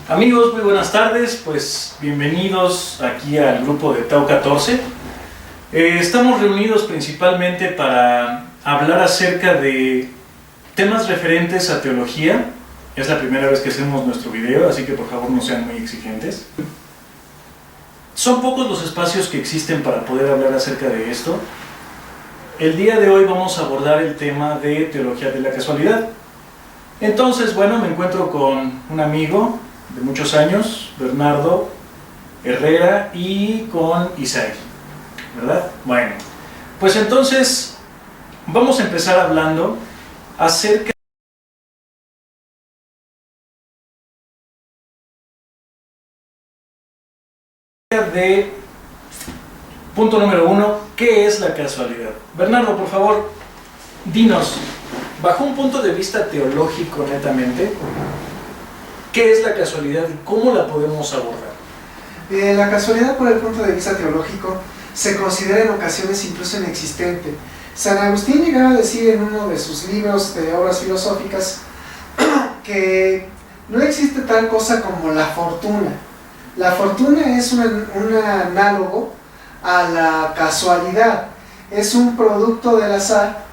Amigos, muy buenas tardes, pues bienvenidos aquí al grupo de Tau 14. Estamos reunidos principalmente para hablar acerca de temas referentes a teología. Es la primera vez que hacemos nuestro video, así que por favor no sean muy exigentes. Son pocos los espacios que existen para poder hablar acerca de esto. El día de hoy vamos a abordar el tema de teología de la casualidad. Entonces, bueno, me encuentro con un amigo de muchos años, Bernardo Herrera, y con Isaí, ¿verdad? Bueno, pues entonces vamos a empezar hablando acerca de punto número 1, ¿qué es la casualidad? Bernardo, por favor, dinos, bajo un punto de vista teológico netamente, ¿qué es la casualidad y cómo la podemos abordar? La casualidad, por el punto de vista teológico, se considera en ocasiones incluso inexistente. San Agustín llegaba a decir en uno de sus libros de obras filosóficas que no existe tal cosa como la fortuna. La fortuna es un análogo a la casualidad. Es un producto del azar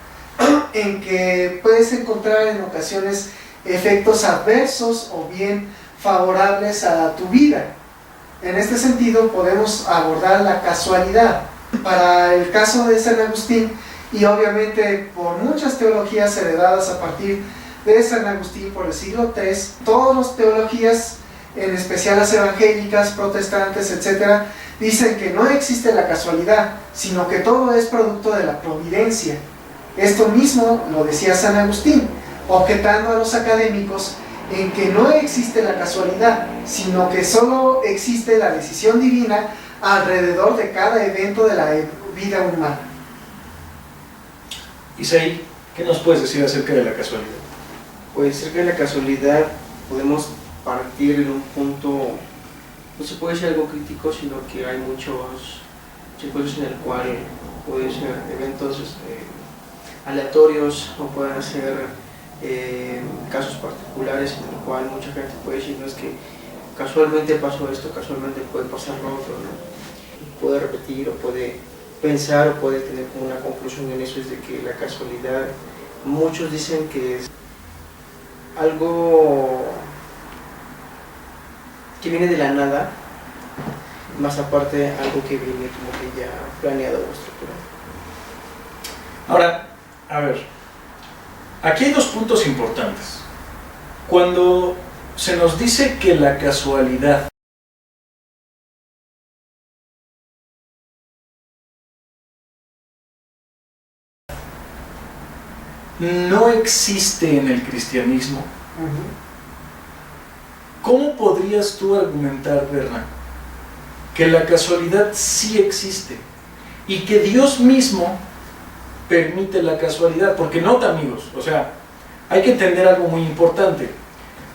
en que puedes encontrar en ocasiones efectos adversos o bien favorables a tu vida. En este sentido podemos abordar la casualidad. Para el caso de San Agustín, y obviamente por muchas teologías heredadas a partir de San Agustín por el siglo III, todas las teologías, en especial las evangélicas, protestantes, etc., dicen que no existe la casualidad, sino que todo es producto de la providencia. Esto mismo lo decía San Agustín, objetando a los académicos en que no existe la casualidad, sino que solo existe la decisión divina alrededor de cada evento de la vida humana. Isaí, ¿qué nos puedes decir acerca de la casualidad? Pues acerca de la casualidad podemos partir en un punto, no se puede ser algo crítico, sino que hay muchos circuitos en el cual pueden ser eventos aleatorios o pueden ser casos particulares en el cual mucha gente puede decir, no es que casualmente pasó esto, casualmente puede pasar lo otro, ¿no? Puede repetir o puede pensar o puede tener como una conclusión en eso, es de que la casualidad, muchos dicen que es algo que viene de la nada, más aparte algo que viene como que ya planeado o estructurado. Ahora, a ver, aquí hay dos puntos importantes. Cuando se nos dice que la casualidad no existe en el cristianismo, ¿cómo podrías tú argumentar, Berna, que la casualidad sí existe y que Dios mismo permite la casualidad? Porque nota, amigos, o sea, hay que entender algo muy importante.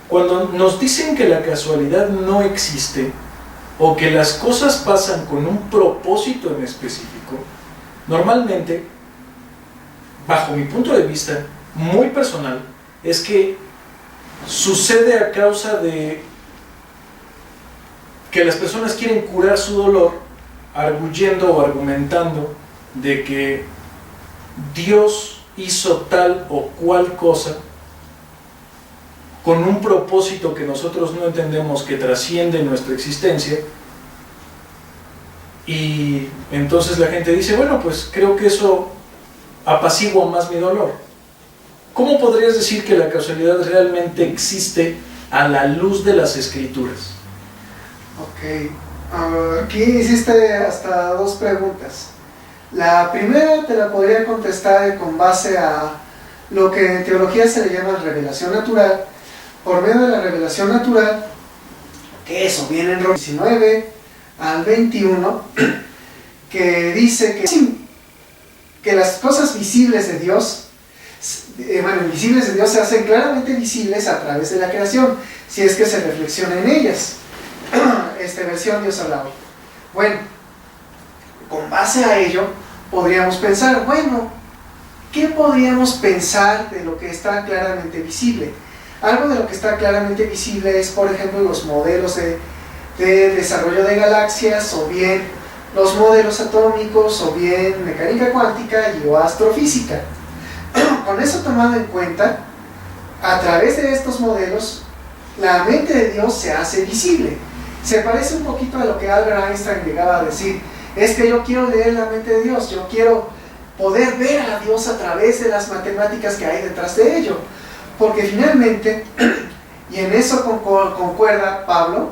Cuando nos dicen que la casualidad no existe o que las cosas pasan con un propósito en específico, normalmente, bajo mi punto de vista muy personal, es que sucede a causa de que las personas quieren curar su dolor arguyendo o argumentando de que Dios hizo tal o cual cosa con un propósito que nosotros no entendemos, que trasciende nuestra existencia, y entonces la gente dice, bueno, pues creo que eso apacigua más mi dolor. ¿Cómo podrías decir que la casualidad realmente existe a la luz de las Escrituras? Ok, aquí hiciste hasta dos preguntas. La primera te la podría contestar con base a lo que en teología se le llama revelación natural. Por medio de la revelación natural, que eso viene en Romanos 19 al 21, que dice que las cosas visibles de Dios, invisibles de Dios se hacen claramente visibles a través de la creación, si es que se reflexiona en ellas. Versión Dios habla hoy. Bueno, con base a ello, podríamos pensar, bueno, ¿qué podríamos pensar de lo que está claramente visible? Algo de lo que está claramente visible es, por ejemplo, los modelos de desarrollo de galaxias, o bien los modelos atómicos, o bien mecánica cuántica y o astrofísica. Con eso tomado en cuenta, a través de estos modelos, la mente de Dios se hace visible. Se parece un poquito a lo que Albert Einstein llegaba a decir: es que yo quiero leer la mente de Dios, yo quiero poder ver a Dios a través de las matemáticas que hay detrás de ello. Porque finalmente, y en eso concuerda Pablo,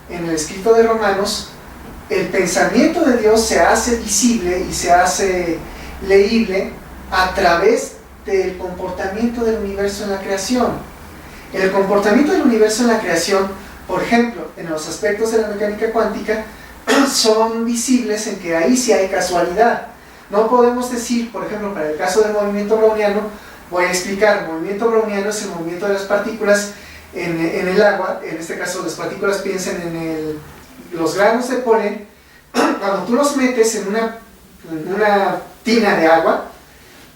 en el escrito de Romanos, el pensamiento de Dios se hace visible y se hace leíble a través del comportamiento del universo en la creación. El comportamiento del universo en la creación, por ejemplo, en los aspectos de la mecánica cuántica, son visibles en que ahí sí hay casualidad. No podemos decir, por ejemplo, para el caso del movimiento browniano, voy a explicar: el movimiento browniano es el movimiento de las partículas en el agua. En este caso, las partículas, piensen en los granos de polen. Cuando tú los metes en una tina de agua,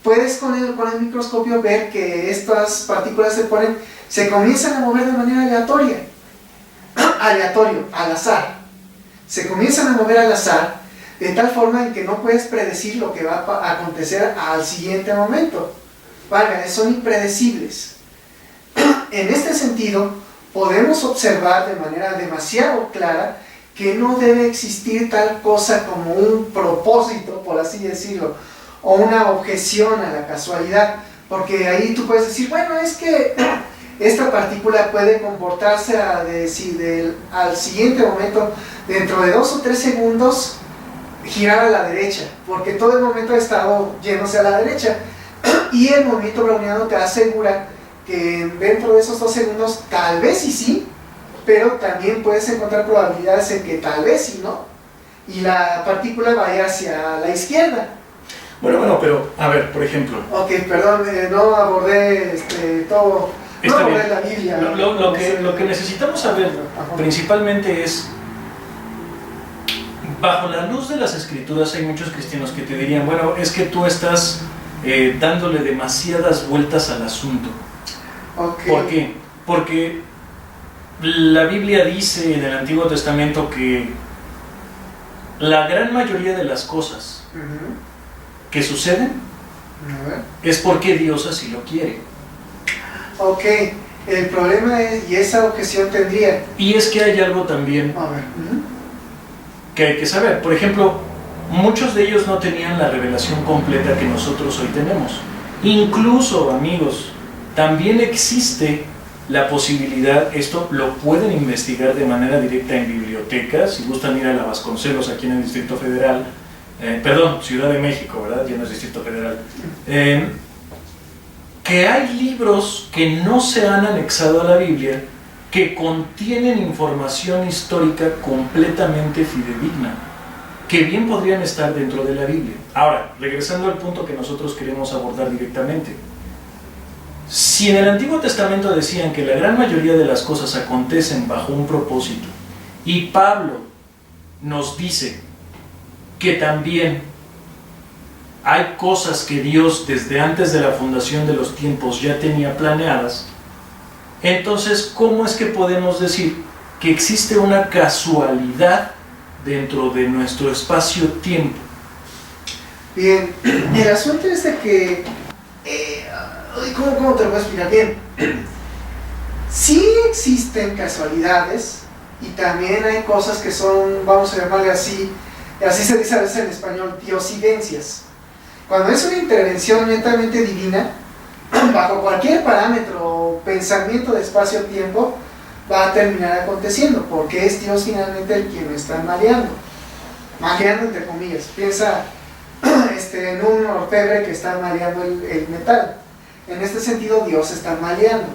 puedes con el microscopio ver que estas partículas de polen se comienzan a mover de manera al azar. Se comienzan a mover al azar, de tal forma en que no puedes predecir lo que va a acontecer al siguiente momento. Son impredecibles. En este sentido, podemos observar de manera demasiado clara que no debe existir tal cosa como un propósito, por así decirlo, o una objeción a la casualidad, porque ahí tú puedes decir: bueno, es que esta partícula puede comportarse al siguiente momento, dentro de 2 o 3 segundos, girar a la derecha, porque todo el momento ha estado yéndose a la derecha. Y el movimiento browniano te asegura que dentro de esos 2 segundos, tal vez sí, pero también puedes encontrar probabilidades en que tal vez sí no, y la partícula vaya hacia la izquierda. Bueno, pero, a ver, por ejemplo. Ok, perdón, no abordé todo. No abordé la Biblia. Lo que necesitamos saber principalmente es: bajo la luz de las Escrituras, hay muchos cristianos que te dirían: bueno, es que tú estás dándole demasiadas vueltas al asunto. Okay. ¿Por qué? Porque la Biblia dice en el Antiguo Testamento que la gran mayoría de las cosas que suceden es porque Dios así lo quiere. Ok, el problema es, y esa objeción tendría... Y es que hay algo también que hay que saber. Por ejemplo, muchos de ellos no tenían la revelación completa que nosotros hoy tenemos. Incluso, amigos, también existe la posibilidad, esto lo pueden investigar de manera directa en bibliotecas, si gustan ir a la Vasconcelos aquí en el Distrito Federal, Ciudad de México, ¿verdad? Ya no es Distrito Federal. Que hay libros que no se han anexado a la Biblia que contienen información histórica completamente fidedigna, que bien podrían estar dentro de la Biblia. Ahora, regresando al punto que nosotros queremos abordar directamente. Si en el Antiguo Testamento decían que la gran mayoría de las cosas acontecen bajo un propósito, y Pablo nos dice que también hay cosas que Dios desde antes de la fundación de los tiempos ya tenía planeadas, entonces, ¿cómo es que podemos decir que existe una casualidad dentro de nuestro espacio-tiempo? Bien, el asunto es de que... ¿Cómo te lo voy a explicar bien? Sí existen casualidades, y también hay cosas que son, vamos a llamarle así se dice a veces en español, diosidencias. Cuando es una intervención netamente divina, bajo cualquier parámetro o pensamiento de espacio-tiempo, va a terminar aconteciendo, porque es Dios finalmente el quien lo está maleando entre comillas. Piensa en un orfebre que está maleando el metal. En este sentido, Dios está maleando.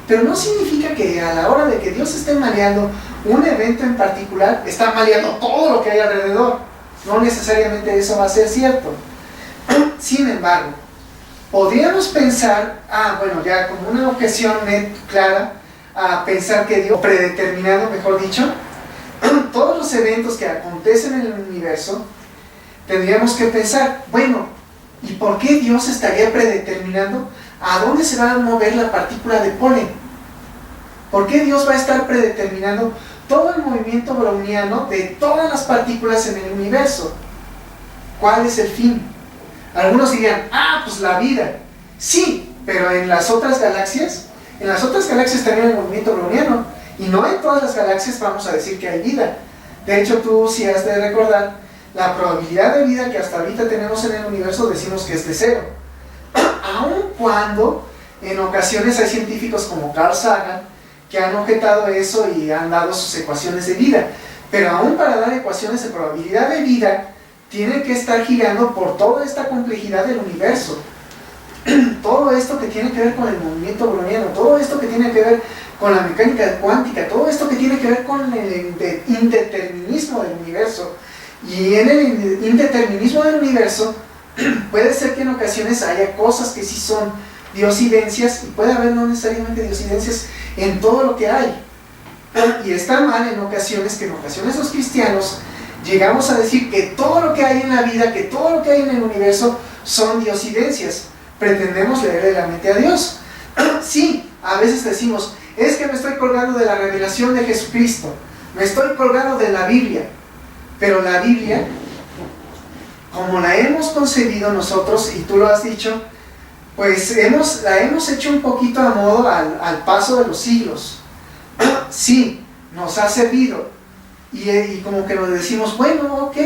Pero no significa que a la hora de que Dios esté maleando un evento en particular, está maleando todo lo que hay alrededor. No necesariamente eso va a ser cierto. Sin embargo, podríamos pensar, ya como una objeción clara, a pensar que Dios, predeterminado, mejor dicho, todos los eventos que acontecen en el universo, tendríamos que pensar, bueno, ¿y por qué Dios estaría predeterminando a dónde se va a mover la partícula de polen? ¿Por qué Dios va a estar predeterminando todo el movimiento browniano de todas las partículas en el universo? ¿Cuál es el fin? Algunos dirían, pues la vida. Sí, pero en las otras galaxias también hay movimiento browniano. Y no en todas las galaxias vamos a decir que hay vida. De hecho, tú sí has de recordar, la probabilidad de vida que hasta ahorita tenemos en el universo decimos que es de 0. Aun cuando en ocasiones hay científicos como Carl Sagan que han objetado eso y han dado sus ecuaciones de vida. Pero aún para dar ecuaciones de probabilidad de vida, tienen que estar girando por toda esta complejidad del universo. Todo esto que tiene que ver con el movimiento browniano, todo esto que tiene que ver con la mecánica cuántica, todo esto que tiene que ver con el indeterminismo del universo. Y en el indeterminismo del universo puede ser que en ocasiones haya cosas que sí son diosidencias, y puede haber no necesariamente diosidencias en todo lo que hay. Y está mal en ocasiones que en ocasiones los cristianos llegamos a decir que todo lo que hay en la vida, que todo lo que hay en el universo son diosidencias. Pretendemos leerle la mente a Dios. Sí, a veces decimos, es que me estoy colgando de la revelación de Jesucristo, me estoy colgando de la Biblia. Pero la Biblia, como la hemos concebido nosotros, y tú lo has dicho, pues la hemos hecho un poquito a modo al paso de los siglos. Sí, nos ha servido. Y como que nos decimos, bueno, ok,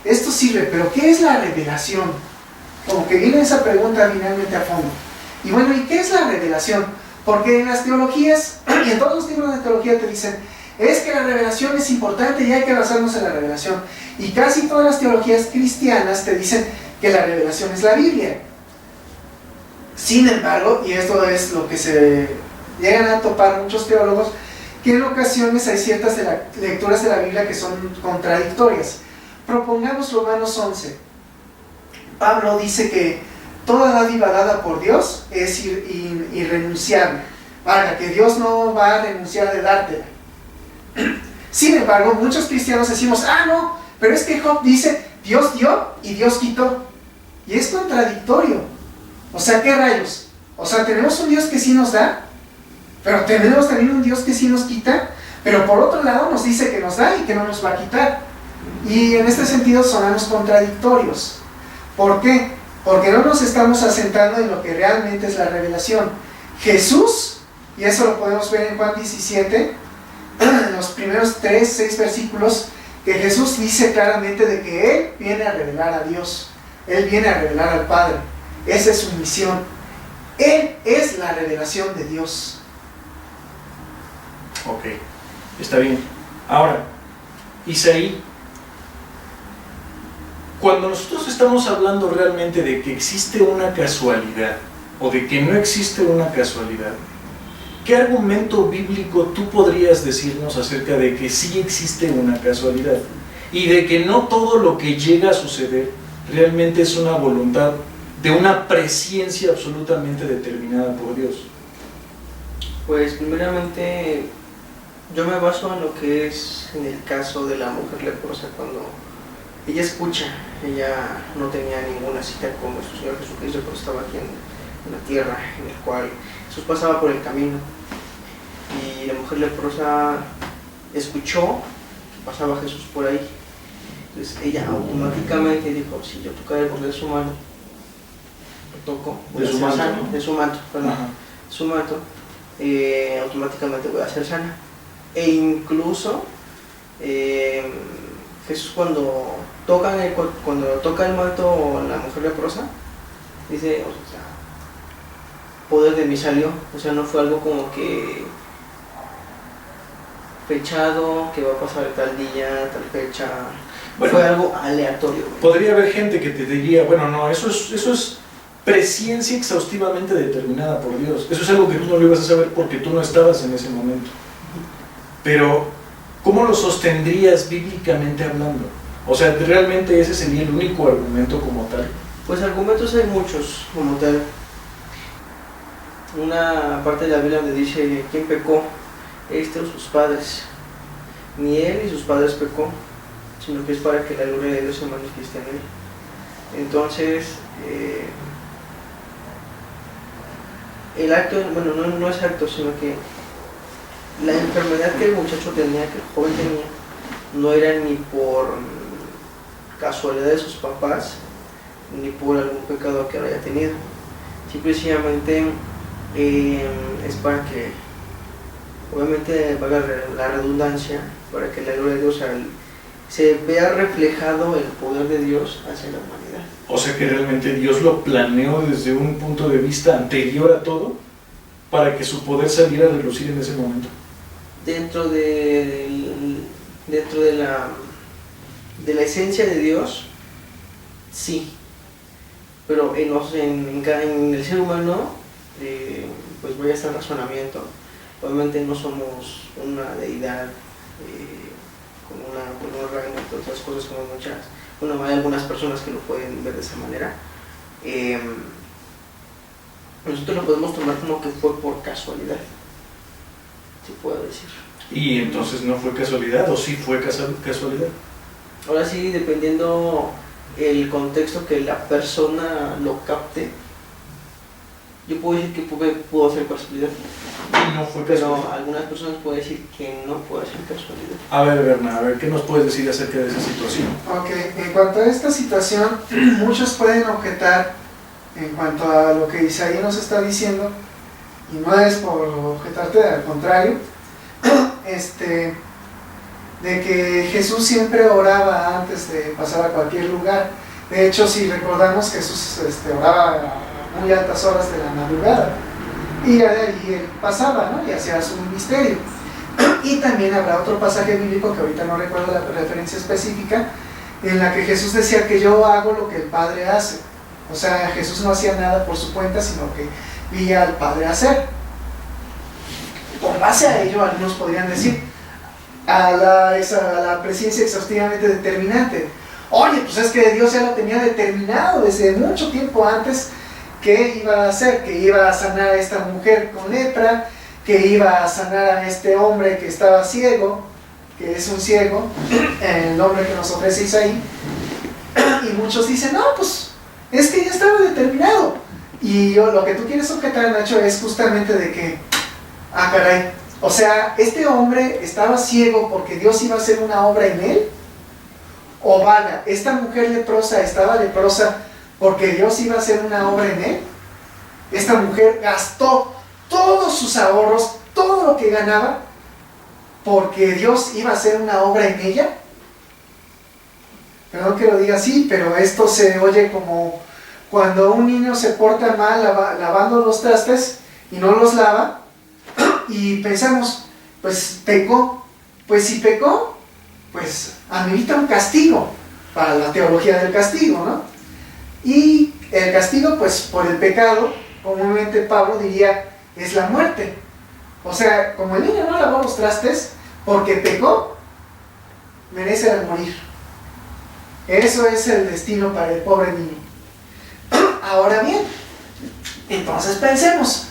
esto sirve, pero ¿qué es la revelación? Como que viene esa pregunta finalmente a fondo. Y bueno, ¿y qué es la revelación? Porque en las teologías, y en todos los libros de teología te dicen, es que la revelación es importante y hay que basarnos en la revelación. Y casi todas las teologías cristianas te dicen que la revelación es la Biblia. Sin embargo, y esto es lo que se llegan a topar muchos teólogos, que en ocasiones hay ciertas lecturas de la Biblia que son contradictorias. Propongamos Romanos 11. Pablo dice que toda dádiva dada por Dios es irrenunciable. Para que Dios no va a renunciar de dártela. Sin embargo, muchos cristianos decimos, no, pero es que Job dice, Dios dio y Dios quitó. Y es contradictorio. O sea, ¿qué rayos? O sea, tenemos un Dios que sí nos da, pero tenemos también un Dios que sí nos quita, pero por otro lado nos dice que nos da y que no nos va a quitar. Y en este sentido sonamos contradictorios. ¿Por qué? Porque no nos estamos asentando en lo que realmente es la revelación. Jesús, y eso lo podemos ver en Juan 17, en los primeros 6 versículos, que Jesús dice claramente de que Él viene a revelar a Dios, Él viene a revelar al Padre. Esa es su misión. Él es la revelación de Dios. Ok, está bien. Ahora, Isaí, cuando nosotros estamos hablando realmente de que existe una casualidad o de que no existe una casualidad, ¿qué argumento bíblico tú podrías decirnos acerca de que sí existe una casualidad y de que no todo lo que llega a suceder realmente es una voluntad de una presciencia absolutamente determinada por Dios? Pues primeramente yo me baso en lo que es en el caso de la mujer leprosa. Cuando ella escucha, ella no tenía ninguna cita con nuestro Señor Jesucristo, pero estaba aquí en la tierra, en el cual Jesús pasaba por el camino, y la mujer leprosa escuchó que pasaba Jesús por ahí. Entonces ella automáticamente dijo, si yo tocaré el borde de su mano, lo toco, voy a ser sana, ¿no? De su manto, perdón, su manto, automáticamente voy a ser sana. E incluso Jesús cuando toca el manto la mujer leprosa, dice, o sea, poder de mí salió. O sea, no fue algo como que fechado, que va a pasar tal día, tal fecha. Bueno, fue algo aleatorio. Podría haber gente que te diría, bueno, no, eso es presciencia exhaustivamente determinada por Dios. Eso es algo que tú no lo ibas a saber porque tú no estabas en ese momento. Pero, ¿cómo lo sostendrías bíblicamente hablando? O sea, ¿realmente ese sería el único argumento como tal? Pues argumentos hay muchos como tal. Una parte de la Biblia donde dice, ¿quién pecó? O sus padres. Ni él ni sus padres pecó, sino que es para que la gloria de Dios se manifieste en él. Entonces, el acto, bueno, no es acto, sino que la enfermedad que el muchacho tenía, que el joven tenía, no era ni por casualidad de sus papás, ni por algún pecado que haya tenido. Simplemente es para que, obviamente, valga la redundancia, para que la gloria de Dios se vea reflejado el poder de Dios hacia la humanidad. O sea que realmente Dios lo planeó desde un punto de vista anterior a todo para que su poder saliera a relucir en ese momento. Dentro de la esencia de Dios, sí, pero en el ser humano, pues vaya a estar razonamiento. Obviamente no somos una deidad con un reino, entre otras cosas, como hay algunas personas que lo pueden ver de esa manera. Nosotros lo podemos tomar como que fue por casualidad, si puedo decir. ¿Y entonces no fue casualidad o sí fue casualidad? Ahora sí, dependiendo el contexto que la persona lo capte, yo puedo decir que pudo ser casualidad. Y no fue casualidad. Pero algunas personas pueden decir que no puede ser casualidad. A ver, Berna, ¿qué nos puedes decir acerca de esa situación? Ok, en cuanto a esta situación, muchos pueden objetar en cuanto a lo que Isaías nos está diciendo, y no es por objetarte, al contrario, de que Jesús siempre oraba antes de pasar a cualquier lugar. De hecho, si recordamos, Jesús oraba a muy altas horas de la madrugada, y ya de ahí él pasaba, ¿no? Y hacía su ministerio. Y también habrá otro pasaje bíblico que ahorita no recuerdo la referencia específica, en la que Jesús decía que yo hago lo que el Padre hace. O sea, Jesús no hacía nada por su cuenta, sino que veía al Padre hacer. Con base a ello, algunos podrían decir, a la presencia exhaustivamente determinante: oye, pues es que Dios ya lo tenía determinado desde mucho tiempo antes, que iba a hacer, que iba a sanar a esta mujer con lepra, que iba a sanar a este hombre que estaba ciego, que es un ciego, el nombre que nos ofrece Isaí. Y muchos dicen, no, pues es que ya estaba determinado. Y lo que tú quieres objetar, Nacho, es justamente de que, caray, o sea, este hombre estaba ciego porque Dios iba a hacer una obra en él, o vaya, esta mujer leprosa estaba leprosa porque Dios iba a hacer una obra en él. Esta mujer gastó todos sus ahorros, todo lo que ganaba, porque Dios iba a hacer una obra en ella. Perdón que lo diga así, pero esto se oye como cuando un niño se porta mal lavando los trastes y no los lava, y pensamos, pues pecó. Pues si pecó, pues amerita un castigo, para la teología del castigo, ¿no? Y el castigo, pues por el pecado, comúnmente Pablo diría, es la muerte. O sea, como el niño no lavó los trastes, porque pecó, merece morir. Eso es el destino para el pobre niño. Ahora bien, entonces pensemos,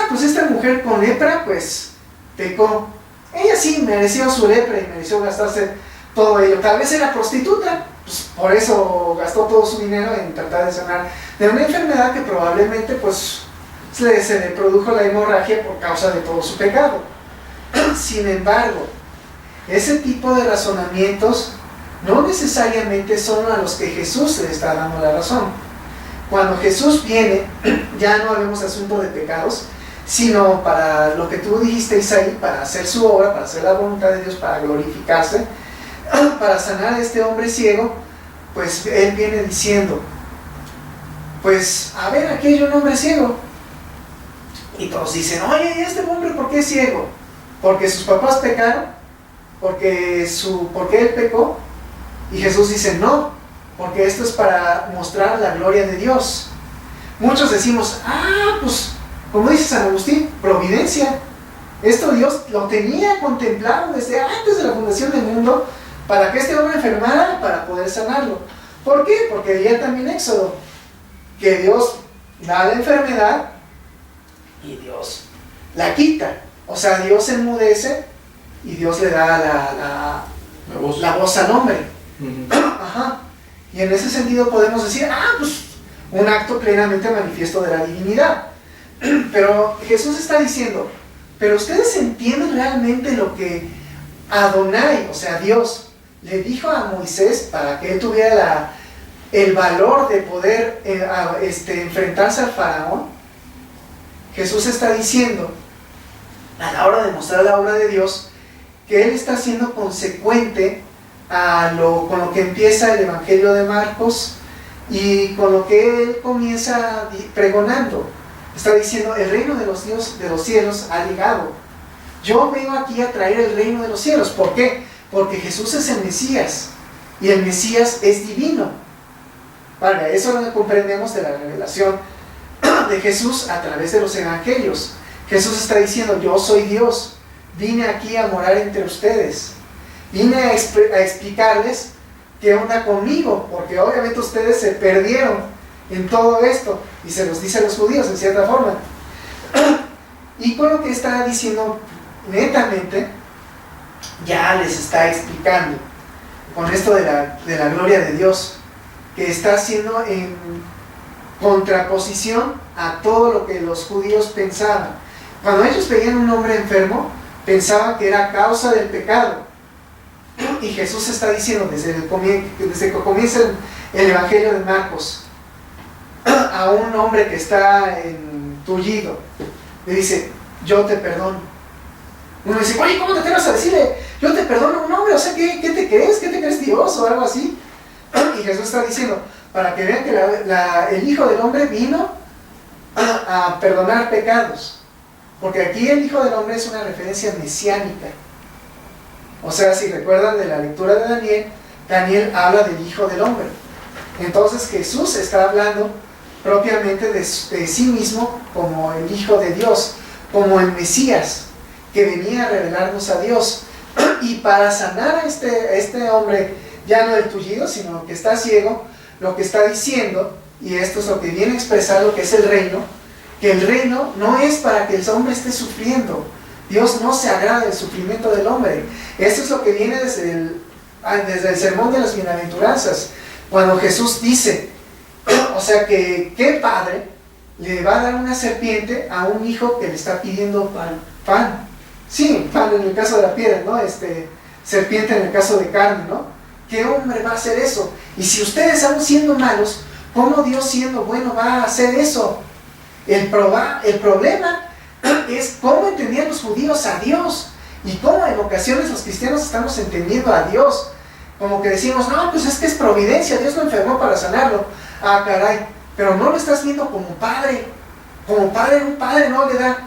pues esta mujer con lepra, pues pecó. Ella sí mereció su lepra y mereció gastarse todo ello. Tal vez era prostituta, pues por eso gastó todo su dinero en tratar de sanar de una enfermedad que probablemente pues se le produjo la hemorragia por causa de todo su pecado. Sin embargo, ese tipo de razonamientos no necesariamente son a los que Jesús le está dando la razón. Cuando Jesús viene, ya no hablemos de asunto de pecados, sino para lo que tú dijiste, Isaí, para hacer su obra, para hacer la voluntad de Dios, para glorificarse, para sanar a este hombre ciego. Pues Él viene diciendo, pues, a ver, aquí hay un hombre ciego. Y todos dicen, oye, ¿y este hombre por qué es ciego? ¿Porque sus papás pecaron? ¿Porque él pecó? Y Jesús dice, no, porque esto es para mostrar la gloria de Dios. Muchos decimos, pues, como dice San Agustín, providencia. Esto Dios lo tenía contemplado desde antes de la fundación del mundo, para que este hombre enfermara, para poder sanarlo. ¿Por qué? Porque leía también Éxodo, que Dios da la enfermedad y Dios la quita. O sea, Dios enmudece y Dios le da la voz al hombre. Ajá. Y en ese sentido podemos decir, pues un acto plenamente manifiesto de la divinidad. Pero Jesús está diciendo, Pero ustedes entienden realmente lo que Adonai, o sea Dios, le dijo a Moisés para que él tuviera el valor de poder enfrentarse al faraón. Jesús está diciendo, a la hora de mostrar la obra de Dios, que él está siendo consecuente con lo que empieza el Evangelio de Marcos y con lo que él comienza pregonando. Está diciendo, el reino de los cielos ha llegado. Yo vengo aquí a traer el reino de los cielos. ¿Por qué? Porque Jesús es el Mesías y el Mesías es divino. Vale, eso lo comprendemos de la revelación de Jesús a través de los evangelios. Jesús está diciendo, yo soy Dios, vine aquí a morar entre ustedes, vine a explicarles qué onda conmigo, porque obviamente ustedes se perdieron en todo esto, y se los dice a los judíos en cierta forma. Y con lo que está diciendo netamente, ya les está explicando, con esto de la gloria de Dios, que está haciendo en contraposición a todo lo que los judíos pensaban. Cuando ellos veían un hombre enfermo, pensaban que era causa del pecado. Y Jesús está diciendo desde que comienza el Evangelio de Marcos, a un hombre que está tullido, le dice, yo te perdono. Uno dice, oye, ¿cómo te atreves a decirle, yo te perdono a un hombre? O sea, ¿qué te crees? ¿Qué te crees, Dios? O algo así. Y Jesús está diciendo, para que vean que el Hijo del Hombre vino a perdonar pecados. Porque aquí el Hijo del Hombre es una referencia mesiánica. O sea, si recuerdan de la lectura de Daniel, Daniel habla del Hijo del Hombre. Entonces Jesús está hablando propiamente de sí mismo como el Hijo de Dios, como el Mesías, que venía a revelarnos a Dios. Y para sanar a este hombre, ya no del tullido, sino que está ciego, lo que está diciendo, y esto es lo que viene a expresar lo que es el reino, que el reino no es para que el hombre esté sufriendo. Dios no se agrada del sufrimiento del hombre. Esto es lo que viene desde el sermón de las bienaventuranzas, cuando Jesús dice, o sea, que ¿qué padre le va a dar una serpiente a un hijo que le está pidiendo pan? Sí, pan en el caso de la piedra, ¿no? Serpiente en el caso de carne, ¿no? ¿Qué hombre va a hacer eso? Y si ustedes aún siendo malos, ¿cómo Dios siendo bueno va a hacer eso? El problema es cómo entendían los judíos a Dios y cómo en ocasiones los cristianos estamos entendiendo a Dios. Como que decimos, no, pues es que es providencia, Dios lo enfermó para sanarlo. Ah, caray, pero no lo estás viendo como padre. Como padre, un padre no le da,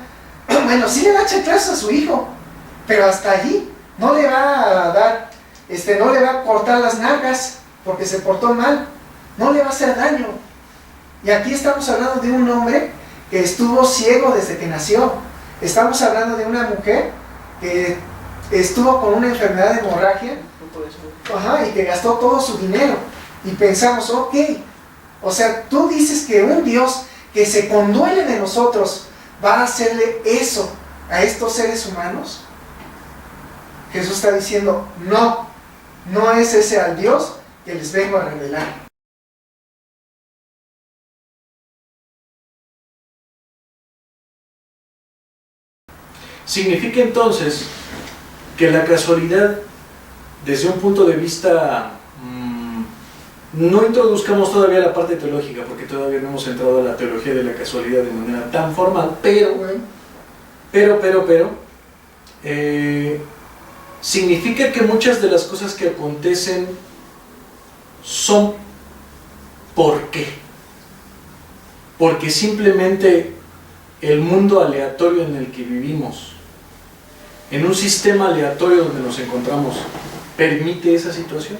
bueno, sí le da chanclazos a su hijo, pero hasta allí no le va a dar, no le va a cortar las nalgas porque se portó mal, no le va a hacer daño. Y aquí estamos hablando de un hombre que estuvo ciego desde que nació. Estamos hablando de una mujer que estuvo con una enfermedad de hemorragia, y que gastó todo su dinero. Y pensamos, ok, o sea, tú dices que un Dios que se conduele de nosotros va a hacerle eso a estos seres humanos. Jesús está diciendo, no es ese al Dios que les vengo a revelar. Significa entonces que la casualidad, desde un punto de vista, no introduzcamos todavía la parte teológica, porque todavía no hemos entrado a la teología de la casualidad de manera tan formal, pero significa que muchas de las cosas que acontecen son ¿por qué? Porque simplemente el mundo aleatorio en el que vivimos, en un sistema aleatorio donde nos encontramos, ¿permite esa situación?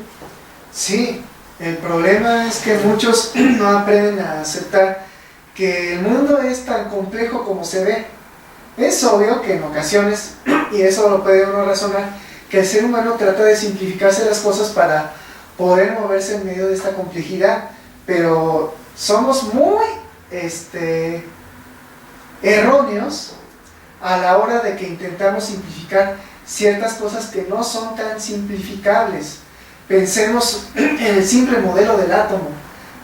Sí, el problema es que muchos no aprenden a aceptar que el mundo es tan complejo como se ve. Es obvio que en ocasiones, y eso lo puede uno razonar, que el ser humano trata de simplificarse las cosas para poder moverse en medio de esta complejidad, pero somos muy erróneos a la hora de que intentamos simplificar ciertas cosas que no son tan simplificables. Pensemos en el simple modelo del átomo.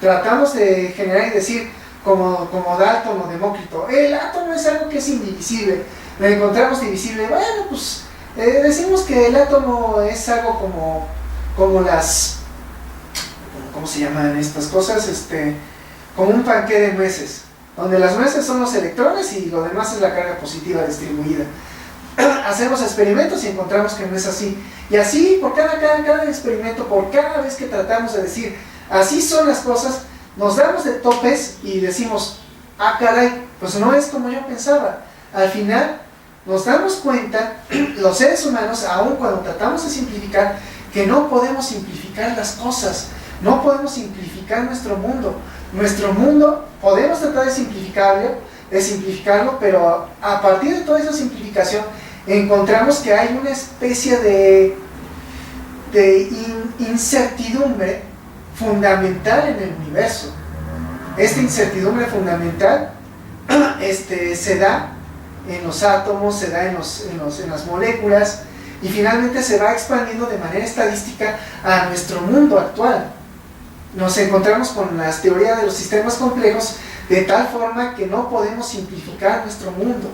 Tratamos de generar y decir, como Dalton o Demócrito, el átomo es algo que es indivisible. lo encontramos divisible. Bueno, pues decimos que el átomo es algo como las, ¿cómo se llaman estas cosas? Como un panqué de nueces, donde las nueces son los electrones y lo demás es la carga positiva distribuida. Hacemos experimentos y encontramos que no es así. Y así, por cada experimento, por cada vez que tratamos de decir, así son las cosas, nos damos de topes y decimos, ah, caray, pues no es como yo pensaba. Al final, nos damos cuenta, los seres humanos, aun cuando tratamos de simplificar, que no podemos simplificar las cosas, no podemos simplificar nuestro mundo. Nuestro mundo, podemos tratar de simplificarlo, pero a partir de toda esa simplificación, encontramos que hay una especie de incertidumbre fundamental en el universo. Esta incertidumbre fundamental se da en los átomos, se da en las moléculas y finalmente se va expandiendo de manera estadística a nuestro mundo actual. Nos encontramos con las teorías de los sistemas complejos de tal forma que no podemos simplificar nuestro mundo.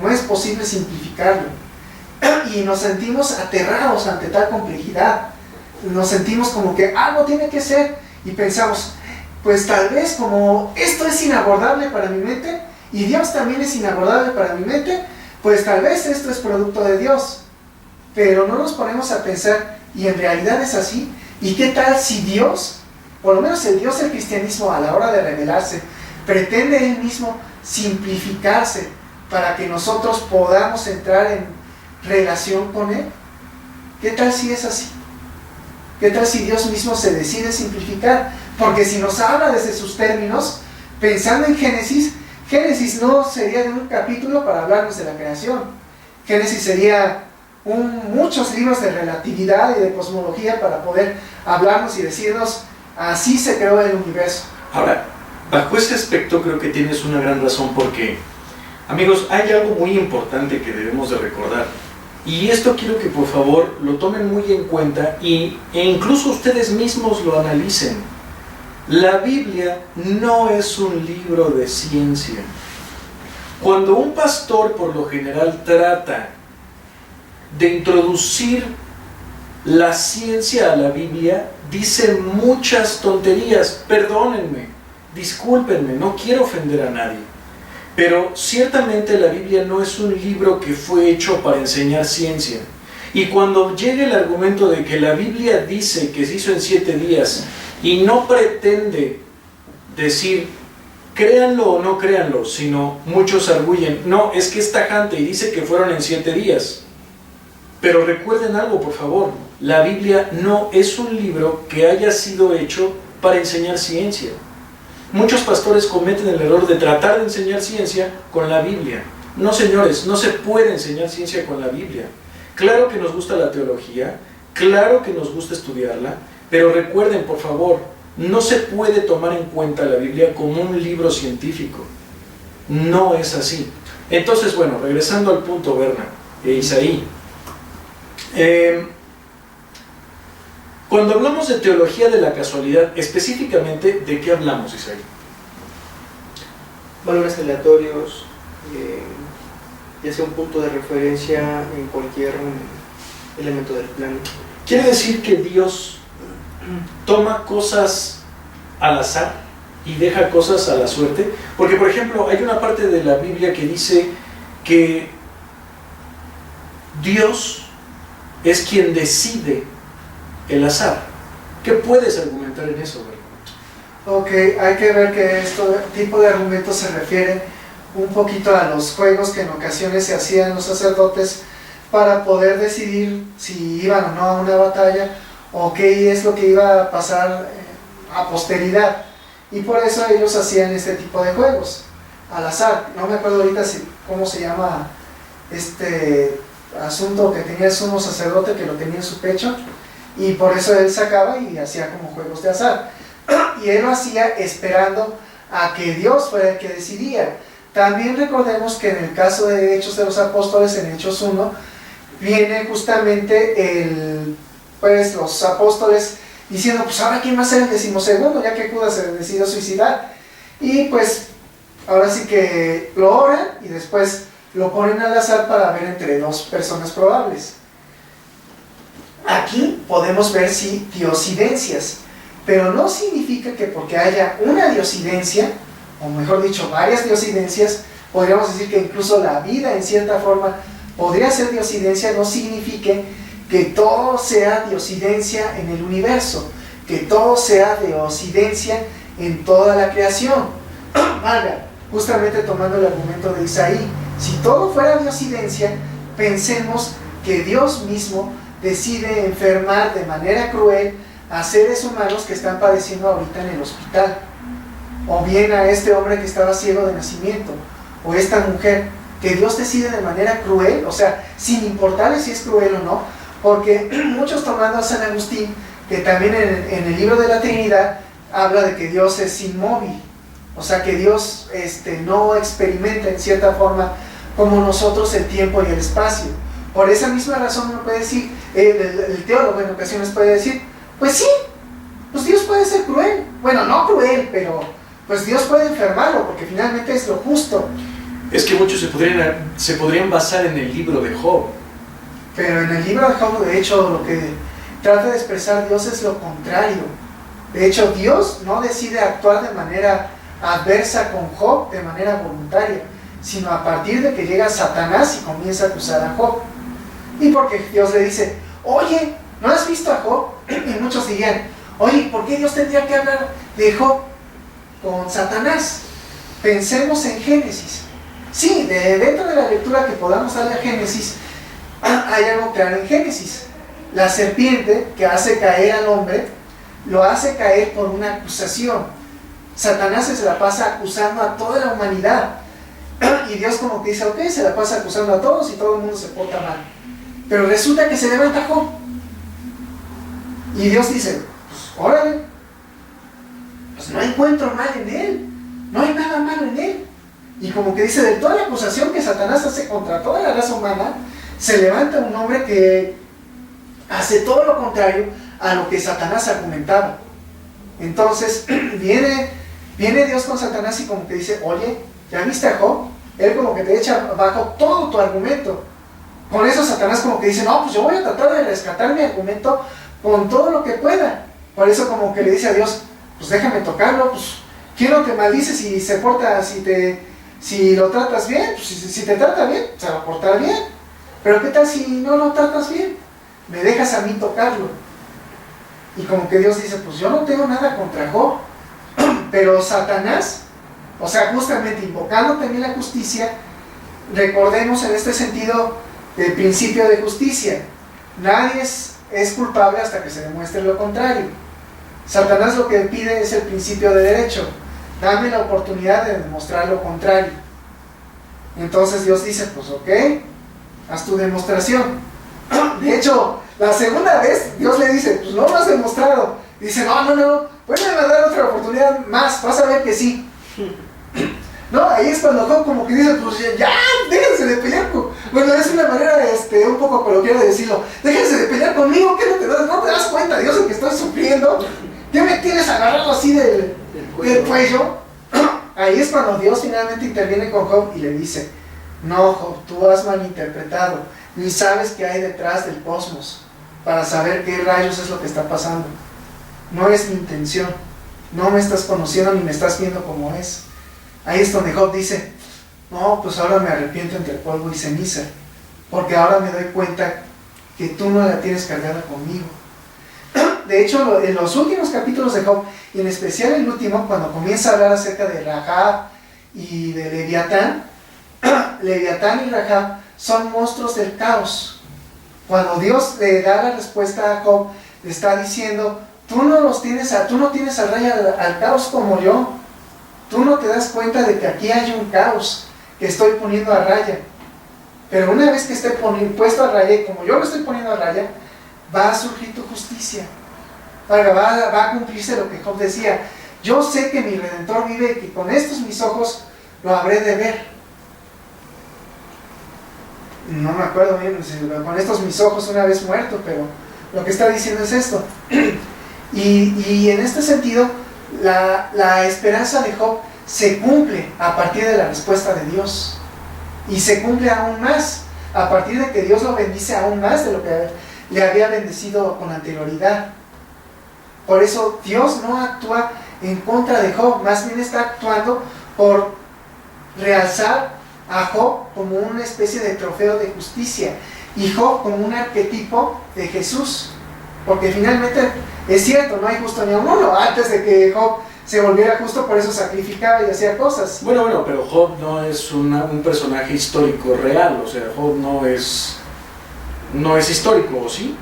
No es posible simplificarlo. Y nos sentimos aterrados ante tal complejidad. Nos sentimos como que algo tiene que ser y pensamos, pues tal vez como esto es inabordable para mi mente y Dios también es inabordable para mi mente, pues tal vez esto es producto de Dios. Pero no nos ponemos a pensar, y en realidad es así. ¿Y qué tal si Dios, por lo menos el Dios del cristianismo a la hora de revelarse, pretende Él mismo simplificarse para que nosotros podamos entrar en relación con Él? ¿Qué tal si es así? ¿Qué tal si Dios mismo se decide simplificar? Porque si nos habla desde sus términos, pensando en Génesis, Génesis no sería de un capítulo para hablarnos de la creación. Génesis sería muchos libros de relatividad y de cosmología para poder hablarnos y decirnos, así se creó el universo. Ahora, bajo ese aspecto creo que tienes una gran razón porque, amigos, hay algo muy importante que debemos de recordar. Y esto quiero que por favor lo tomen muy en cuenta e incluso ustedes mismos lo analicen. La Biblia no es un libro de ciencia. Cuando un pastor por lo general trata de introducir la ciencia a la Biblia, dice muchas tonterías. Perdónenme, discúlpenme, no quiero ofender a nadie. Pero ciertamente la Biblia no es un libro que fue hecho para enseñar ciencia. Y cuando llegue el argumento de que la Biblia dice que se hizo en 7 días y no pretende decir créanlo o no créanlo, sino muchos arguyen, no, es que es tajante y dice que fueron en 7 días. Pero recuerden algo, por favor, la Biblia no es un libro que haya sido hecho para enseñar ciencia. Muchos pastores cometen el error de tratar de enseñar ciencia con la Biblia. No, señores, no se puede enseñar ciencia con la Biblia. Claro que nos gusta la teología, claro que nos gusta estudiarla, pero recuerden, por favor, no se puede tomar en cuenta la Biblia como un libro científico. No es así. Entonces, bueno, regresando al punto, Berna e Isaí. Cuando hablamos de teología de la casualidad, específicamente, ¿de qué hablamos, Isaí? Valores aleatorios, ya sea un punto de referencia en cualquier elemento del plano. ¿Quiere decir que Dios toma cosas al azar y deja cosas a la suerte? Porque, por ejemplo, hay una parte de la Biblia que dice que Dios es quien decide el azar. ¿Qué puedes argumentar en eso, Berna? Ok, hay que ver que este tipo de argumentos se refiere un poquito a los juegos que en ocasiones se hacían los sacerdotes para poder decidir si iban o no a una batalla o qué es lo que iba a pasar a posteridad. Y por eso ellos hacían este tipo de juegos al azar. No me acuerdo ahorita cómo se llama este asunto que tenía el sumo sacerdote, que lo tenía en su pecho, y por eso él sacaba y hacía como juegos de azar. Y él lo hacía esperando a que Dios fuera el que decidía. También recordemos que en el caso de Hechos de los Apóstoles, en Hechos 1, viene justamente los apóstoles diciendo, pues ahora quién va a ser el 12º, ya que Judas se decidió suicidar. Y pues ahora sí que lo oran y después lo ponen al azar para ver entre dos personas probables. Aquí podemos ver sí diosidencias, pero no significa que porque haya una diosidencia, o mejor dicho, varias diosidencias, podríamos decir que incluso la vida en cierta forma podría ser diosidencia, no signifique que todo sea diosidencia en el universo, que todo sea diosidencia en toda la creación. Valga, justamente tomando el argumento de Isaí, si todo fuera diosidencia, pensemos que Dios mismo decide enfermar de manera cruel a seres humanos que están padeciendo ahorita en el hospital, o bien a este hombre que estaba ciego de nacimiento, o esta mujer, que Dios decide de manera cruel, o sea, sin importarle si es cruel o no, porque muchos tomando a San Agustín, que también en el libro de la Trinidad habla de que Dios es inmóvil, o sea que Dios no experimenta en cierta forma como nosotros el tiempo y el espacio. Por esa misma razón uno puede decir, el teólogo en ocasiones puede decir, pues sí, pues Dios puede ser cruel, bueno, no cruel, pero pues Dios puede enfermarlo, porque finalmente es lo justo. Es que muchos se podrían basar en el libro de Job. Pero en el libro de Job, de hecho, lo que trata de expresar Dios es lo contrario. De hecho, Dios no decide actuar de manera adversa con Job de manera voluntaria, sino a partir de que llega Satanás y comienza a acusar a Job. Y porque Dios le dice, oye, ¿no has visto a Job? Y muchos dirían, oye, ¿por qué Dios tendría que hablar de Job con Satanás? Pensemos en Génesis. Sí, dentro de la lectura que podamos darle a Génesis, hay algo claro en Génesis. La serpiente que hace caer al hombre, lo hace caer por una acusación. Satanás se la pasa acusando a toda la humanidad. Y Dios como que dice, ok, se la pasa acusando a todos y todo el mundo se porta mal. Pero resulta que se levanta Job. Y Dios dice, pues órale, pues no encuentro mal en él, no hay nada malo en él. Y como que dice, de toda la acusación que Satanás hace contra toda la raza humana, se levanta un hombre que hace todo lo contrario a lo que Satanás argumentaba. Entonces viene Dios con Satanás y como que dice, oye, ¿ya viste a Job? Él como que te echa abajo todo tu argumento. Con eso Satanás como que dice, no, pues yo voy a tratar de rescatar mi argumento con todo lo que pueda. Por eso como que le dice a Dios, pues déjame tocarlo, pues ¿quién no te maldice si se porta, si lo tratas bien? Pues si te trata bien, se va a portar bien. Pero ¿qué tal si no lo tratas bien? Me dejas a mí tocarlo. Y como que Dios dice, pues yo no tengo nada contra Job. Pero Satanás, o sea, justamente invocando también la justicia, recordemos en este sentido el principio de justicia. Nadie es culpable hasta que se demuestre lo contrario. Satanás lo que pide es el principio de derecho. Dame la oportunidad de demostrar lo contrario. Entonces Dios dice, pues ok, haz tu demostración. De hecho, la segunda vez Dios le dice, pues no lo has demostrado. Y dice, no, vuelve a dar otra oportunidad más, vas a ver que sí. No, ahí es cuando Job como que dice, pues ya, déjense de pelear. Bueno, es una manera un poco coloquial de decirlo. Déjense de pelear conmigo, ¿qué no te das cuenta, Dios, en que estoy sufriendo? ¿Qué me tienes agarrado así del cuello? Ahí es cuando Dios finalmente interviene con Job y le dice, no, Job, tú has malinterpretado, ni sabes qué hay detrás del cosmos para saber qué rayos es lo que está pasando. No es mi intención, no me estás conociendo ni me estás viendo como es. Ahí es donde Job dice, no, pues ahora me arrepiento entre polvo y ceniza, porque ahora me doy cuenta que tú no la tienes cargada conmigo. De hecho, en los últimos capítulos de Job, y en especial el último, cuando comienza a hablar acerca de Rahab y de Leviatán, Leviatán y Rahab son monstruos del caos. Cuando Dios le da la respuesta a Job, le está diciendo, tú no tienes a raya al caos como yo. Tú no te das cuenta de que aquí hay un caos que estoy poniendo a raya. Pero una vez que esté puesto a raya, y como yo lo estoy poniendo a raya, va a surgir tu justicia. Va a cumplirse lo que Job decía. Yo sé que mi Redentor vive y que con estos mis ojos lo habré de ver. No me acuerdo bien, con estos mis ojos una vez muerto, pero lo que está diciendo es esto. Y en este sentido, la esperanza de Job se cumple a partir de la respuesta de Dios. y se cumple aún más, a partir de que Dios lo bendice aún más de lo que le había bendecido con anterioridad. Por eso Dios no actúa en contra de Job, más bien está actuando por realzar a Job como una especie de trofeo de justicia y Job como un arquetipo de Jesús, porque finalmente es cierto, no hay justo ni a uno. Antes de que Job se volviera justo, por eso sacrificaba y hacía cosas. Bueno, pero Job no es un personaje histórico real, o sea, Job no es histórico, ¿o sí?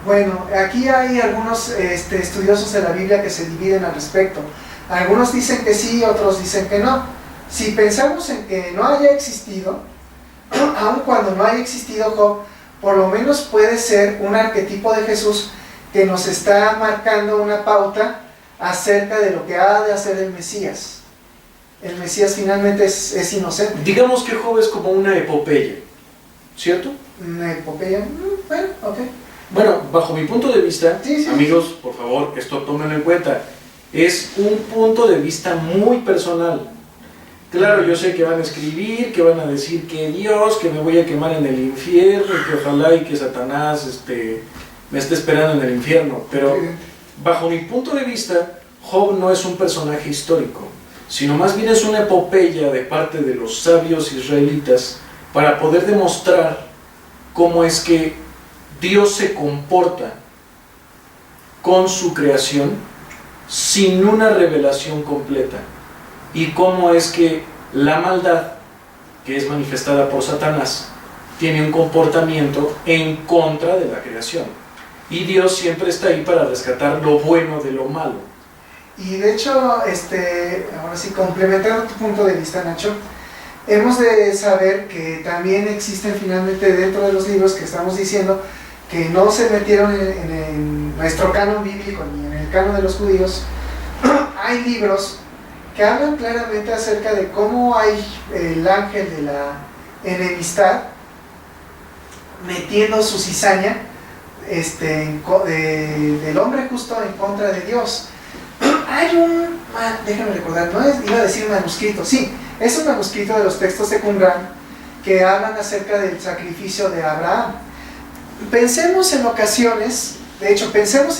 Bueno, aquí hay algunos estudiosos de la Biblia que se dividen al respecto. Algunos dicen que sí, otros dicen que no. Si pensamos en que no haya existido, aun cuando no haya existido Job, por lo menos puede ser un arquetipo de Jesús que nos está marcando una pauta acerca de lo que ha de hacer el Mesías. El Mesías finalmente es inocente. Digamos que Job es como una epopeya, ¿cierto? Una epopeya, bueno, ok. Bueno, bajo mi punto de vista, Sí. amigos, por favor, esto tómenlo en cuenta, es un punto de vista muy personal. Claro, yo sé que van a escribir, que van a decir que Dios, que me voy a quemar en el infierno, que ojalá y que Satanás me esté esperando en el infierno, pero bajo mi punto de vista, Job no es un personaje histórico, sino más bien es una epopeya de parte de los sabios israelitas para poder demostrar cómo es que Dios se comporta con su creación sin una revelación completa, y cómo es que la maldad, que es manifestada por Satanás, tiene un comportamiento en contra de la creación, y Dios siempre está ahí para rescatar lo bueno de lo malo. Y de hecho, ahora sí, complementando tu punto de vista, Nacho, hemos de saber que también existen finalmente dentro de los libros que estamos diciendo que no se metieron en nuestro canon bíblico ni en el canon de los judíos. Hay libros que hablan claramente acerca de cómo hay el ángel de la enemistad metiendo su cizaña del hombre justo en contra de Dios. Hay déjame recordar, iba a decir manuscrito, sí, es un manuscrito de los textos de Qumran que hablan acerca del sacrificio de Abraham. Pensemos en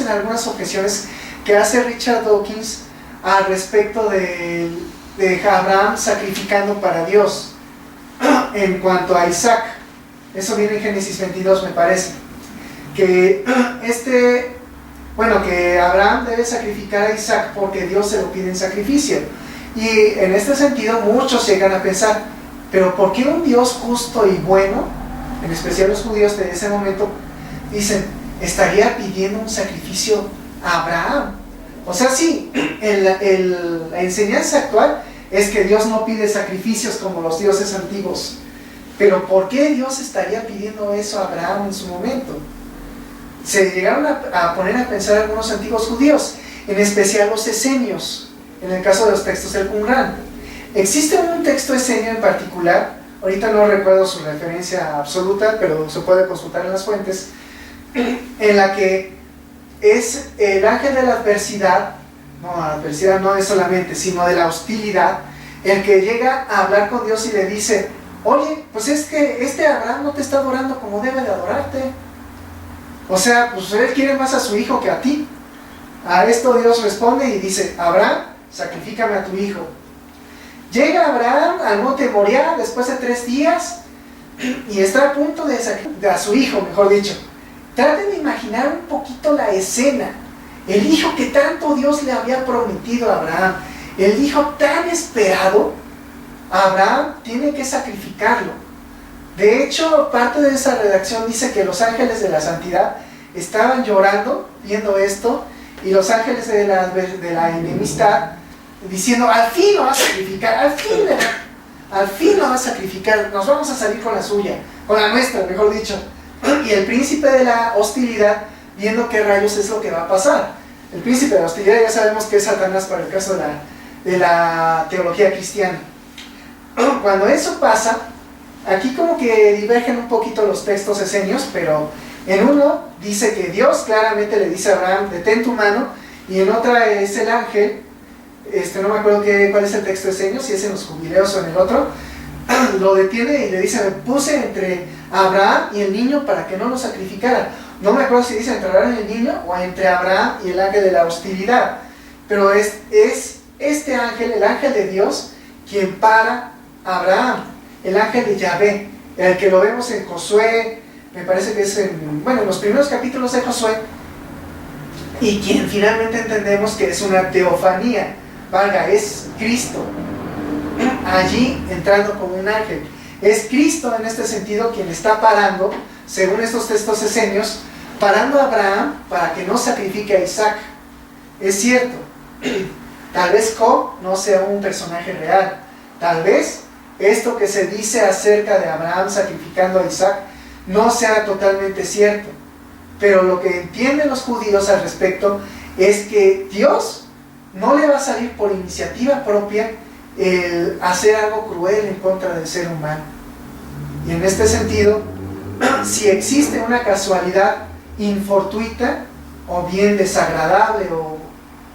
algunas objeciones que hace Richard Dawkins al respecto de Abraham sacrificando para Dios en cuanto a Isaac. Eso viene en Génesis 22, me parece, que que Abraham debe sacrificar a Isaac porque Dios se lo pide en sacrificio. Y en este sentido muchos llegan a pensar, pero ¿por qué un Dios justo y bueno, en especial los judíos de ese momento, dicen, estaría pidiendo un sacrificio a Abraham? O sea, sí, la enseñanza actual es que Dios no pide sacrificios como los dioses antiguos, pero ¿por qué Dios estaría pidiendo eso a Abraham en su momento? Se llegaron a poner a pensar algunos antiguos judíos, en especial los esenios, en el caso de los textos del Qumran. Existe un texto esenio en particular, ahorita no recuerdo su referencia absoluta, pero se puede consultar en las fuentes, en la que es el ángel de la adversidad no es solamente, sino de la hostilidad, el que llega a hablar con Dios y le dice, oye, pues es que Abraham no te está adorando como debe de adorarte. O sea, pues él quiere más a su hijo que a ti. A esto Dios responde y dice, Abraham, sacrifícame a tu hijo. Llega Abraham al monte Moriah después de 3 días y está a punto de sacrificar a su hijo, mejor dicho. Traten de imaginar un poquito la escena. El hijo que tanto Dios le había prometido a Abraham, el hijo tan esperado, Abraham tiene que sacrificarlo. De hecho, parte de esa redacción dice que los ángeles de la santidad estaban llorando viendo esto, y los ángeles de la enemistad diciendo, al fin lo va a sacrificar, al fin lo va a sacrificar, nos vamos a salir con la suya, con la nuestra, mejor dicho. Y el príncipe de la hostilidad viendo qué rayos es lo que va a pasar. El príncipe de la hostilidad ya sabemos que es Satanás para el caso de la teología cristiana. Cuando eso pasa, aquí como que divergen un poquito los textos esenios, pero en uno dice que Dios claramente le dice a Abraham, detén tu mano, y en otra es el ángel, no me acuerdo cuál es el texto esenio, si es en los jubileos o en el otro, lo detiene y le dice, me puse entre Abraham y el niño para que no lo sacrificara. No me acuerdo si dice entre Abraham y el niño o entre Abraham y el ángel de la hostilidad, pero es este ángel, el ángel de Dios, quien para a Abraham, el ángel de Yahvé, el que lo vemos en Josué, me parece que es en los primeros capítulos de Josué, y quien finalmente entendemos que es una teofanía, valga, es Cristo, allí entrando como un ángel. Es Cristo en este sentido quien está parando, según estos textos esenios, parando a Abraham para que no sacrifique a Isaac. Es cierto, tal vez Job no sea un personaje real, tal vez esto que se dice acerca de Abraham sacrificando a Isaac no sea totalmente cierto, pero lo que entienden los judíos al respecto es que Dios no le va a salir por iniciativa propia el hacer algo cruel en contra del ser humano. Y en este sentido, si existe una casualidad infortuita o bien desagradable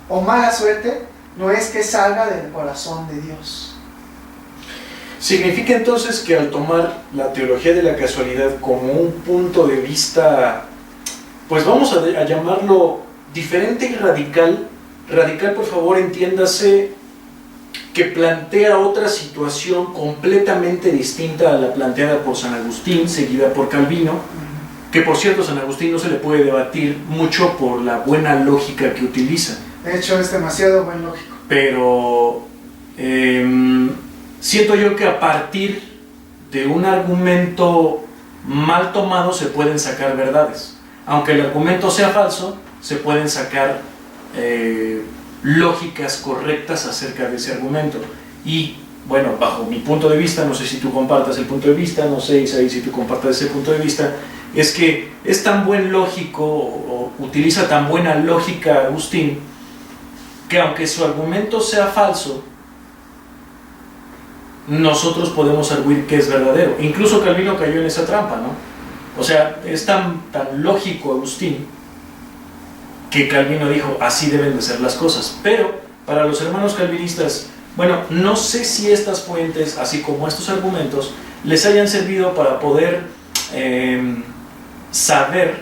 o mala suerte, no es que salga del corazón de Dios. Significa entonces que al tomar la teología de la casualidad como un punto de vista, pues vamos a llamarlo diferente y radical, por favor entiéndase que plantea otra situación completamente distinta a la planteada por San Agustín, seguida por Calvino, que por cierto San Agustín no se le puede debatir mucho por la buena lógica que utiliza. De hecho es demasiado buen lógico. Pero siento yo que a partir de un argumento mal tomado se pueden sacar verdades. Aunque el argumento sea falso, se pueden sacar lógicas correctas acerca de ese argumento. Y bueno, bajo mi punto de vista, no sé si tú compartas el punto de vista, no sé Isaí si tú compartas ese punto de vista, es que es tan buen lógico o utiliza tan buena lógica Agustín que aunque su argumento sea falso, nosotros podemos arguir que es verdadero. Incluso Calvino cayó en esa trampa, ¿no? O sea, es tan lógico Agustín que Calvino dijo, así deben de ser las cosas. Pero para los hermanos calvinistas, bueno, no sé si estas fuentes, así como estos argumentos, les hayan servido para poder saber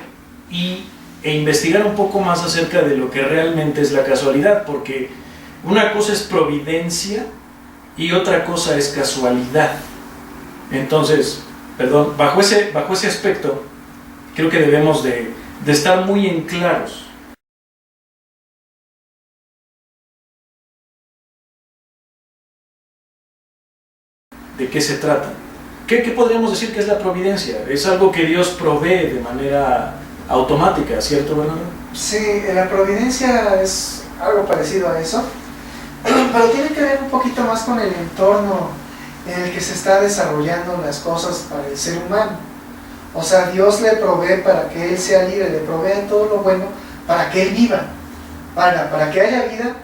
e investigar un poco más acerca de lo que realmente es la casualidad, porque una cosa es providencia y otra cosa es casualidad. Entonces, bajo ese aspecto, creo que debemos de estar muy en claros. ¿De qué se trata? ¿Qué podríamos decir que es la providencia? Es algo que Dios provee de manera automática, ¿cierto, Bernardo? Sí, la providencia es algo parecido a eso, pero tiene que ver un poquito más con el entorno en el que se está desarrollando las cosas para el ser humano. O sea, Dios le provee para que él sea libre, le provee todo lo bueno para que él viva. Para que haya vida,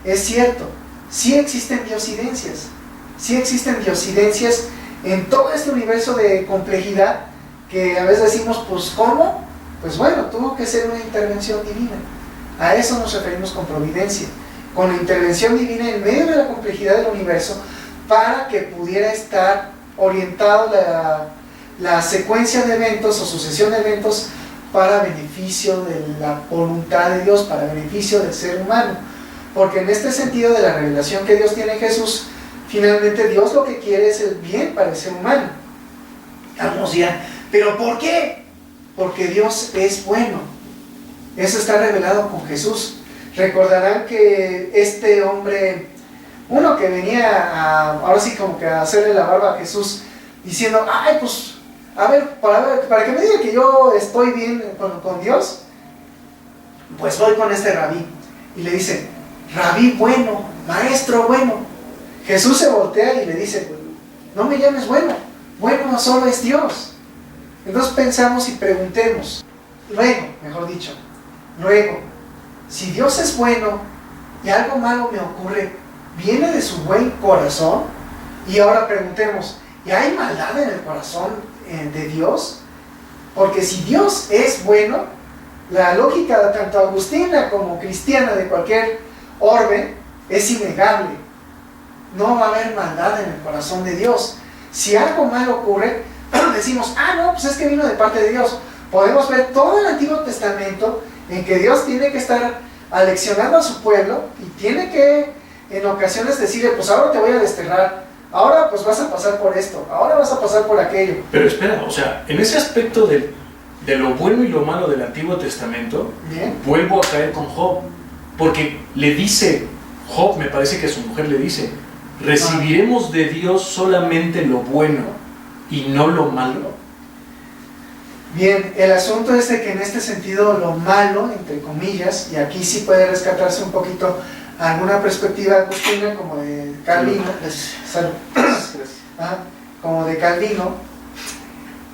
es cierto, sí existen diosidencias. Sí existen diosidencias en todo este universo de complejidad que a veces decimos, pues ¿cómo? Pues bueno, tuvo que ser una intervención divina. A eso nos referimos con providencia, con la intervención divina en medio de la complejidad del universo para que pudiera estar orientado la secuencia de eventos o sucesión de eventos para beneficio de la voluntad de Dios, para beneficio del ser humano. Porque en este sentido de la revelación que Dios tiene en Jesús, finalmente Dios lo que quiere es el bien para el ser humano. Vamos ya, ¿pero por qué? Porque Dios es bueno. Eso está revelado con Jesús. Recordarán que este hombre, uno que venía ahora sí como que a hacerle la barba a Jesús, diciendo, ay pues, a ver, para que me diga que yo estoy bien con Dios, pues voy con este rabí. Y le dice, rabí bueno, maestro bueno. Jesús se voltea y le dice, no me llames bueno, bueno solo es Dios. Entonces pensamos y preguntemos, luego, si Dios es bueno y algo malo me ocurre, ¿viene de su buen corazón? Y ahora preguntemos, ¿y hay maldad en el corazón de Dios? Porque si Dios es bueno, la lógica tanto agustina como cristiana de cualquier orbe es innegable. No va a haber maldad en el corazón de Dios. Si algo malo ocurre, decimos, no, pues es que vino de parte de Dios. Podemos ver todo el Antiguo Testamento en que Dios tiene que estar aleccionando a su pueblo y tiene que en ocasiones decirle, pues ahora te voy a desterrar, ahora pues vas a pasar por esto, ahora vas a pasar por aquello. Pero espera, o sea, en ese aspecto de lo bueno y lo malo del Antiguo Testamento, Bien. vuelvo a caer con Job, porque le dice, Job, me parece que su mujer le dice, recibiremos de Dios solamente lo bueno y no lo malo. Bien, el asunto es de que en este sentido lo malo, entre comillas, y aquí sí puede rescatarse un poquito alguna perspectiva agustina como de Calvino, como de Calvino,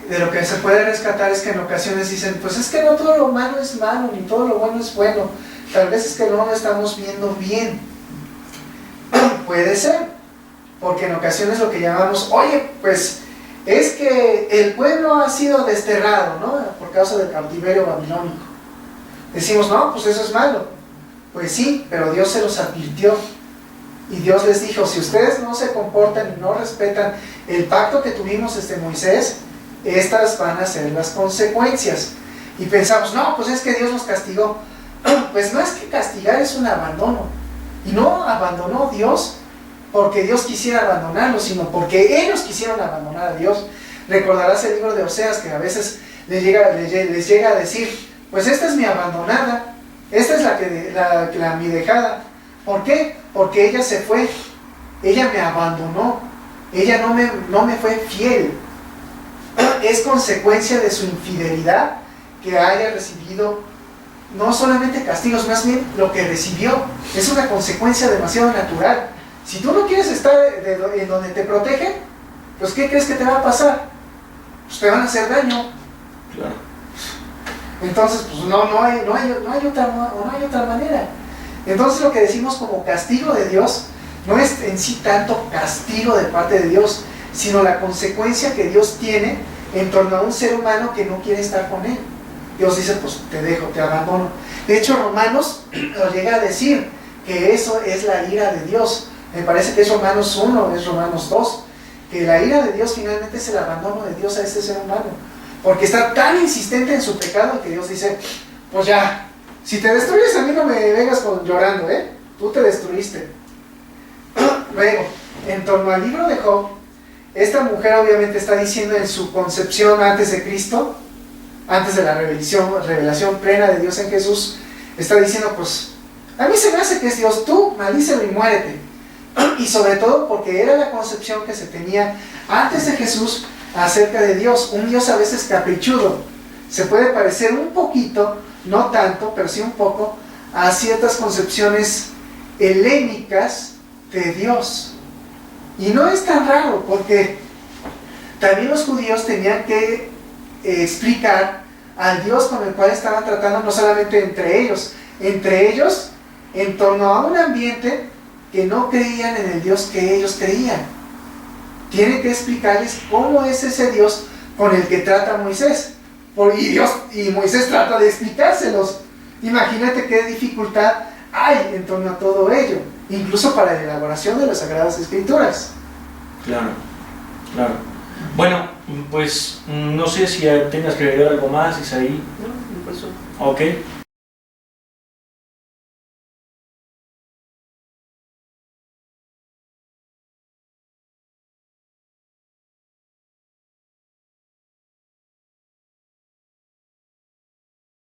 de lo que se puede rescatar es que en ocasiones dicen, pues es que no todo lo malo es malo, ni todo lo bueno es bueno, tal vez es que no lo estamos viendo bien. Puede ser, porque en ocasiones lo que llamamos, oye, pues es que el pueblo ha sido desterrado, ¿no? Por causa del cautiverio babilónico. Decimos, no, pues eso es malo. Pues sí, pero Dios se los advirtió. Y Dios les dijo, si ustedes no se comportan y no respetan el pacto que tuvimos desde Moisés, estas van a ser las consecuencias. Y pensamos, no, pues es que Dios nos castigó. Pues no es que castigar, es un abandono. Y no abandonó Dios porque Dios quisiera abandonarlos, sino porque ellos quisieron abandonar a Dios. Recordarás el libro de Oseas, que a veces les llega a decir, pues esta es mi abandonada, esta es mi dejada. ¿Por qué? Porque ella se fue, ella me abandonó, ella no me fue fiel. Es consecuencia de su infidelidad que haya recibido no solamente castigos, más bien lo que recibió es una consecuencia demasiado natural. Si tú no quieres estar en donde te protegen, pues ¿qué crees que te va a pasar? Pues te van a hacer daño. Claro. Entonces, pues no hay otra manera. Entonces lo que decimos como castigo de Dios no es en sí tanto castigo de parte de Dios, sino la consecuencia que Dios tiene en torno a un ser humano que no quiere estar con él. Dios dice, pues te dejo, te abandono. De hecho, Romanos lo llega a decir, que eso es la ira de Dios. Me parece que es Romanos 1, es Romanos 2, que la ira de Dios finalmente es el abandono de Dios a ese ser humano, porque está tan insistente en su pecado que Dios dice, pues ya, si te destruyes a mí no me vengas llorando, tú te destruiste. Luego, en torno al libro de Job, esta mujer obviamente está diciendo en su concepción antes de Cristo, antes de la revelación plena de Dios en Jesús, está diciendo, pues, a mí se me hace que es Dios, tú maldícelo y muérete. Y sobre todo porque era la concepción que se tenía antes de Jesús acerca de Dios, un Dios a veces caprichudo. Se puede parecer un poquito, no tanto, pero sí un poco, a ciertas concepciones helénicas de Dios. Y no es tan raro, porque también los judíos tenían que explicar al Dios con el cual estaban tratando, no solamente entre ellos en torno a un ambiente que no creían en el Dios que ellos creían. Tienen que explicarles cómo es ese Dios con el que trata Moisés. Y Moisés trata de explicárselos. Imagínate qué dificultad hay en torno a todo ello, incluso para la elaboración de las Sagradas Escrituras. Claro, claro. Bueno, pues no sé si tengas que agregar algo más, Isaí. No, por eso. Ok,